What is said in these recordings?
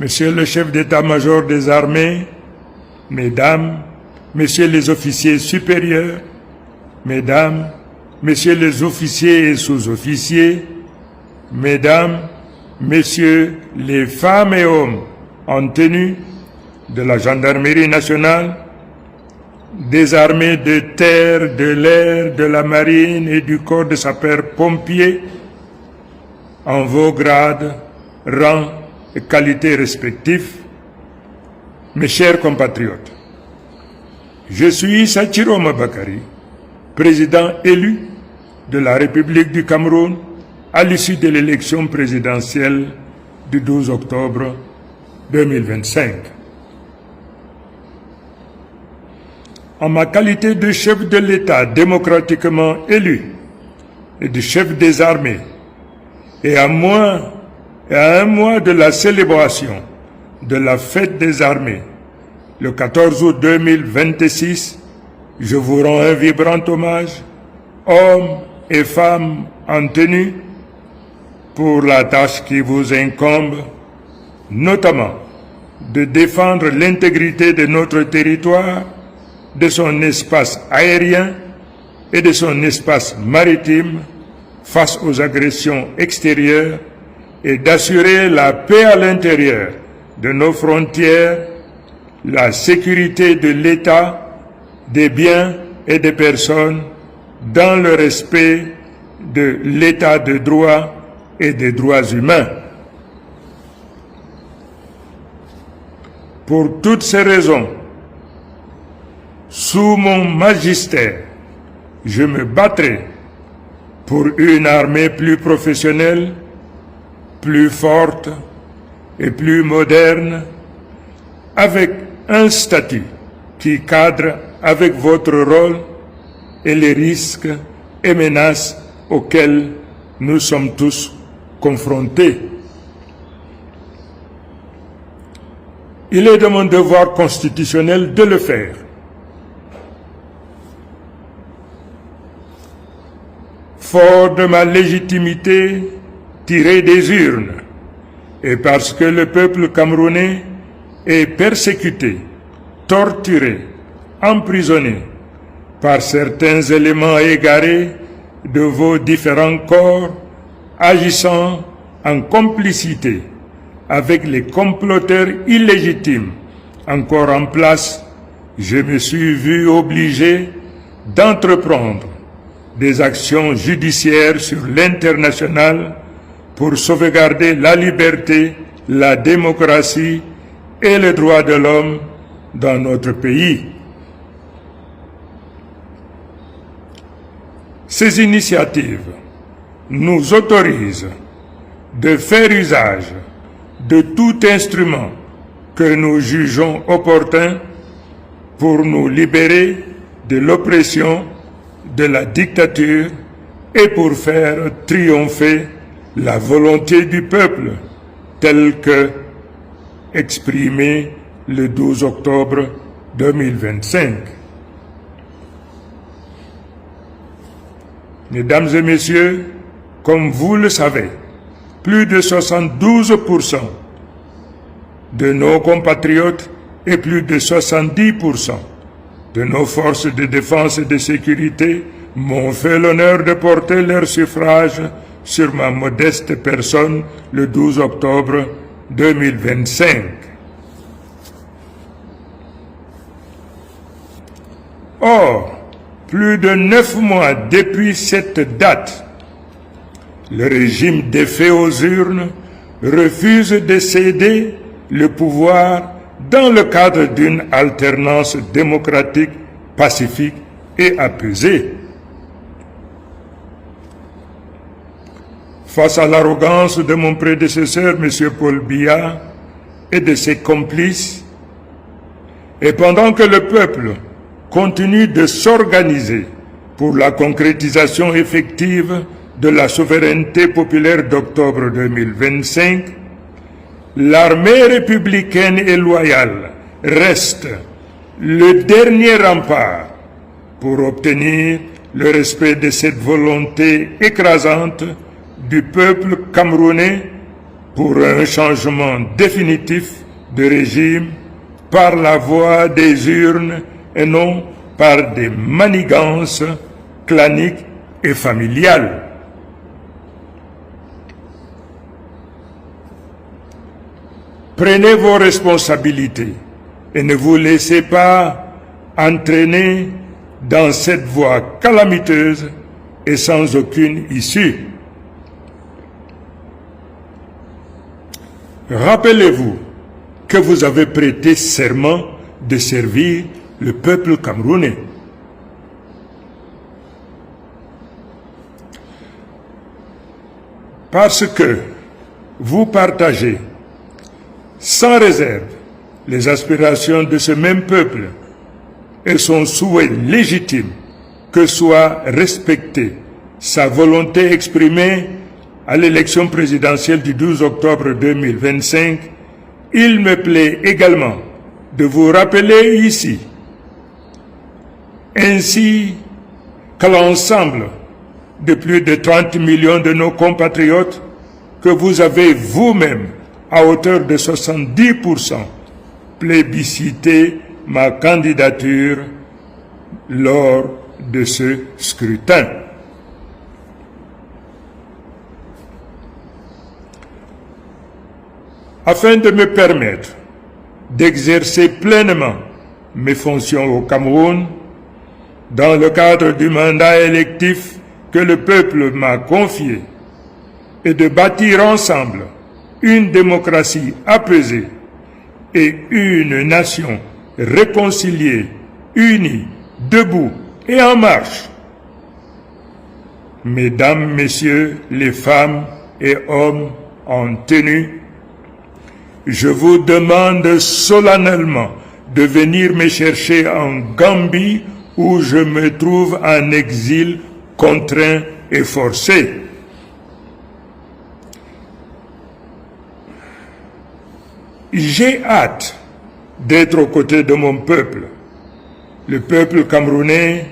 Monsieur le chef d'état-major des armées, Mesdames, Messieurs les officiers supérieurs, Mesdames, Messieurs les officiers et sous-officiers, Mesdames, Messieurs les femmes et hommes en tenue de la gendarmerie nationale, des armées de terre, de l'air, de la marine et du corps de sapeurs-pompiers, en vos grades, rangs et qualités respectifs, mes chers compatriotes, je suis Sachiroma Bakari, président élu de la République du Cameroun à l'issue de l'élection présidentielle du 12 octobre 2025. En ma qualité de chef de l'État démocratiquement élu et de chef des armées, et à un mois de la célébration de la fête des armées, le 14 août 2026, je vous rends un vibrant hommage, hommes et femmes en tenue, pour la tâche qui vous incombe, notamment de défendre l'intégrité de notre territoire, de son espace aérien et de son espace maritime face aux agressions extérieures et d'assurer la paix à l'intérieur de nos frontières, la sécurité de l'État, des biens et des personnes dans le respect de l'État de droit et des droits humains. Pour toutes ces raisons, sous mon magistère, je me battrai pour une armée plus professionnelle, plus forte et plus moderne, avec un statut qui cadre avec votre rôle et les risques et menaces auxquels nous sommes tous confrontés. Il est de mon devoir constitutionnel de le faire. Fort de ma légitimité tirée des urnes, et parce que le peuple camerounais est persécuté, torturé, emprisonné par certains éléments égarés de vos différents corps, agissant en complicité avec les comploteurs illégitimes encore en place, je me suis vu obligé d'entreprendre des actions judiciaires sur l'international pour sauvegarder la liberté, la démocratie et les droits de l'homme dans notre pays. Ces initiatives nous autorisent de faire usage de tout instrument que nous jugeons opportun pour nous libérer de l'oppression, de la dictature et pour faire triompher la volonté du peuple telle que exprimée le 12 octobre 2025. Mesdames et messieurs, comme vous le savez, plus de 72% de nos compatriotes et plus de 70% de nos forces de défense et de sécurité m'ont fait l'honneur de porter leur suffrage sur ma modeste personne le 12 octobre 2025. Or, plus de 9 mois depuis cette date, le régime défait aux urnes refuse de céder le pouvoir dans le cadre d'une alternance démocratique, pacifique et apaisée. Face à l'arrogance de mon prédécesseur, M. Paul Biya, et de ses complices, et pendant que le peuple continue de s'organiser pour la concrétisation effective de la souveraineté populaire d'octobre 2025, l'armée républicaine et loyale reste le dernier rempart pour obtenir le respect de cette volonté écrasante du peuple camerounais pour un changement définitif de régime par la voie des urnes et non par des manigances claniques et familiales. Prenez vos responsabilités et ne vous laissez pas entraîner dans cette voie calamiteuse et sans aucune issue. Rappelez-vous que vous avez prêté serment de servir le peuple camerounais. Parce que vous partagez sans réserve les aspirations de ce même peuple et son souhait légitime que soit respectée sa volonté exprimée à l'élection présidentielle du 12 octobre 2025, il me plaît également de vous rappeler ici, ainsi qu'à l'ensemble de plus de 30 millions de nos compatriotes, que vous avez vous-même, à hauteur de 70%, plébiscité ma candidature lors de ce scrutin. Afin de me permettre d'exercer pleinement mes fonctions au Cameroun, dans le cadre du mandat électif que le peuple m'a confié, et de bâtir ensemble une démocratie apaisée et une nation réconciliée, unie, debout et en marche. Mesdames, Messieurs, les femmes et hommes en tenue, je vous demande solennellement de venir me chercher en Gambie où je me trouve en exil contraint et forcé. J'ai hâte d'être aux côtés de mon peuple, le peuple camerounais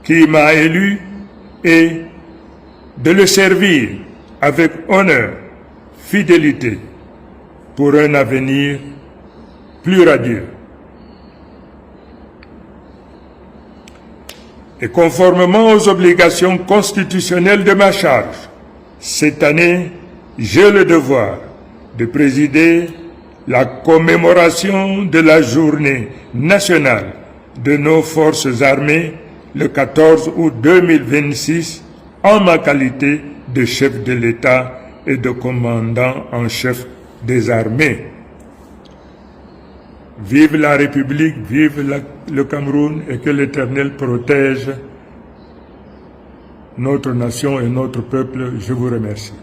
qui m'a élu, et de le servir avec honneur, fidélité, pour un avenir plus radieux. Et conformément aux obligations constitutionnelles de ma charge, cette année, j'ai le devoir de présider la commémoration de la journée nationale de nos forces armées le 14 août 2026 en ma qualité de chef de l'État et de commandant en chef des armées. Vive la République, vive le Cameroun, et que l'Éternel protège notre nation et notre peuple. Je vous remercie.